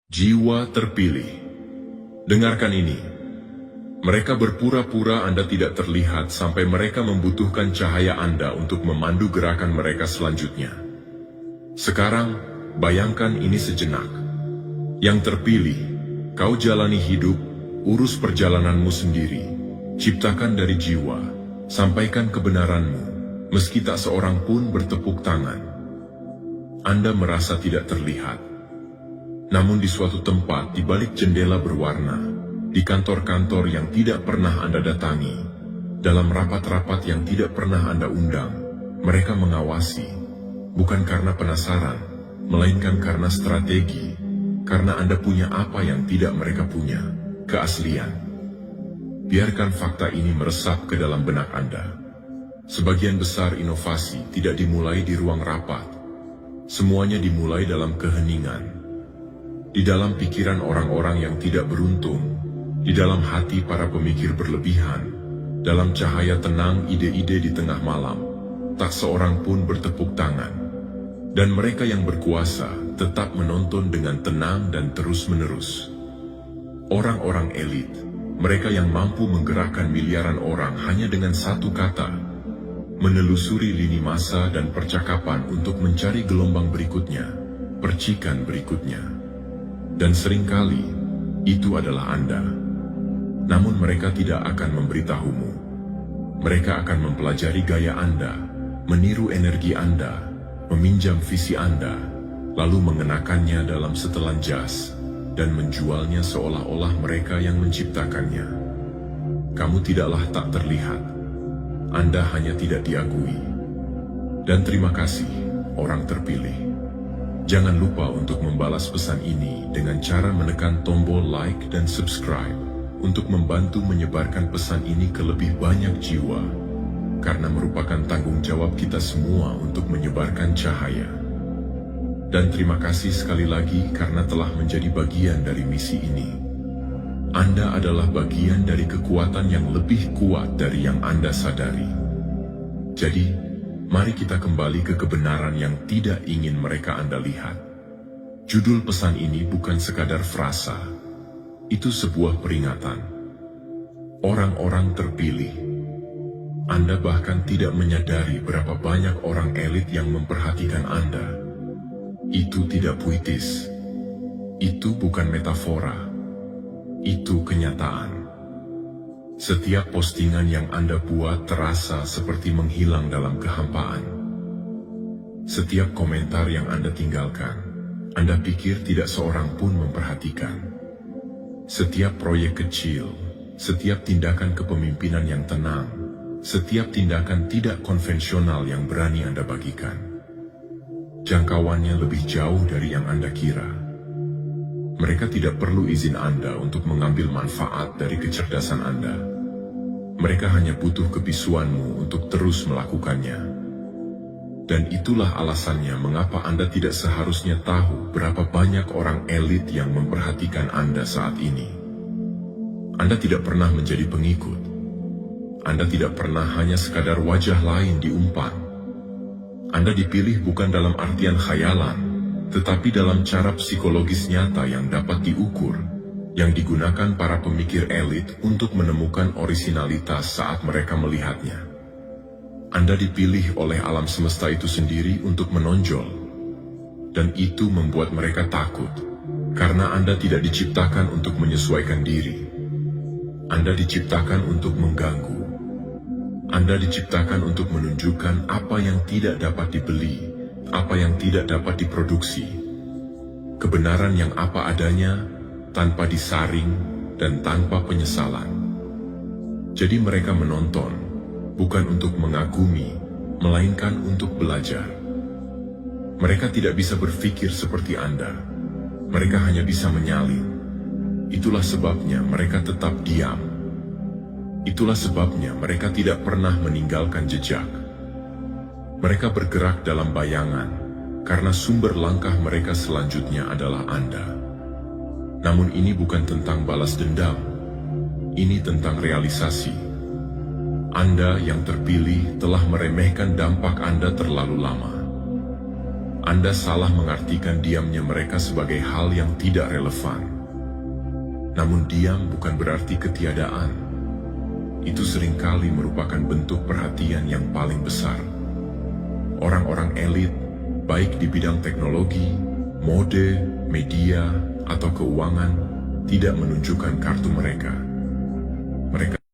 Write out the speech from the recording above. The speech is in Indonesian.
Jiwa terpilih. Dengarkan ini. Mereka berpura-pura Anda tidak terlihat sampai mereka membutuhkan cahaya Anda untuk memandu gerakan mereka selanjutnya. Sekarang, bayangkan ini sejenak. Yang terpilih, kau jalani hidup, urus perjalananmu sendiri, ciptakan dari jiwa, sampaikan kebenaranmu, meski tak seorang pun bertepuk tangan. Anda merasa tidak terlihat. Namun di suatu tempat di balik jendela berwarna, di kantor-kantor yang tidak pernah Anda datangi, dalam rapat-rapat yang tidak pernah Anda undang, mereka mengawasi, bukan karena penasaran, melainkan karena strategi, karena Anda punya apa yang tidak mereka punya, keaslian. Biarkan fakta ini meresap ke dalam benak Anda. Sebagian besar inovasi tidak dimulai di ruang rapat, semuanya dimulai dalam keheningan. Di dalam pikiran orang-orang yang tidak beruntung, di dalam hati para pemikir berlebihan, dalam cahaya tenang ide-ide di tengah malam, tak seorang pun bertepuk tangan. Dan mereka yang berkuasa tetap menonton dengan tenang dan terus-menerus. Orang-orang elit, mereka yang mampu menggerakkan miliaran orang hanya dengan satu kata, menelusuri lini masa dan percakapan untuk mencari gelombang berikutnya, percikan berikutnya. Dan seringkali, itu adalah Anda. Namun mereka tidak akan memberitahumu. Mereka akan mempelajari gaya Anda, meniru energi Anda, meminjam visi Anda, lalu mengenakannya dalam setelan jas, dan menjualnya seolah-olah mereka yang menciptakannya. Kamu tidaklah tak terlihat. Anda hanya tidak diakui. Dan terima kasih, orang terpilih. Jangan lupa untuk membalas pesan ini dengan cara menekan tombol like dan subscribe untuk membantu menyebarkan pesan ini ke lebih banyak jiwa, karena merupakan tanggung jawab kita semua untuk menyebarkan cahaya. Dan terima kasih sekali lagi karena telah menjadi bagian dari misi ini. Anda adalah bagian dari kekuatan yang lebih kuat dari yang Anda sadari. Jadi, mari kita kembali ke kebenaran yang tidak ingin mereka Anda lihat. Judul pesan ini bukan sekadar frasa. Itu sebuah peringatan. Orang-orang terpilih. Anda bahkan tidak menyadari berapa banyak orang elit yang memperhatikan Anda. Itu tidak puitis. Itu bukan metafora. Itu kenyataan. Setiap postingan yang Anda buat terasa seperti menghilang dalam kehampaan. Setiap komentar yang Anda tinggalkan, Anda pikir tidak seorang pun memperhatikan. Setiap proyek kecil, setiap tindakan kepemimpinan yang tenang, setiap tindakan tidak konvensional yang berani Anda bagikan, jangkauannya lebih jauh dari yang Anda kira. Mereka tidak perlu izin Anda untuk mengambil manfaat dari kecerdasan Anda. Mereka hanya butuh kebisuanmu untuk terus melakukannya. Dan itulah alasannya mengapa Anda tidak seharusnya tahu berapa banyak orang elit yang memperhatikan Anda saat ini. Anda tidak pernah menjadi pengikut. Anda tidak pernah hanya sekadar wajah lain di umpan. Anda dipilih bukan dalam artian khayalan, tetapi dalam cara psikologis nyata yang dapat diukur, yang digunakan para pemikir elit untuk menemukan orisinalitas saat mereka melihatnya. Anda dipilih oleh alam semesta itu sendiri untuk menonjol, dan itu membuat mereka takut, karena Anda tidak diciptakan untuk menyesuaikan diri. Anda diciptakan untuk mengganggu. Anda diciptakan untuk menunjukkan apa yang tidak dapat dibeli, apa yang tidak dapat diproduksi, kebenaran yang apa adanya, tanpa disaring dan tanpa penyesalan. Jadi mereka menonton, bukan untuk mengagumi, melainkan untuk belajar. Mereka tidak bisa berpikir seperti Anda, mereka hanya bisa menyalin. Itulah sebabnya mereka tetap diam. Itulah sebabnya mereka tidak pernah meninggalkan jejak. Mereka bergerak dalam bayangan, karena sumber langkah mereka selanjutnya adalah Anda. Namun ini bukan tentang balas dendam, ini tentang realisasi. Anda yang terpilih telah meremehkan dampak Anda terlalu lama. Anda salah mengartikan diamnya mereka sebagai hal yang tidak relevan. Namun diam bukan berarti ketiadaan. Itu seringkali merupakan bentuk perhatian yang paling besar. Orang-orang elit, baik di bidang teknologi, mode, media, atau keuangan, tidak menunjukkan kartu mereka. Mereka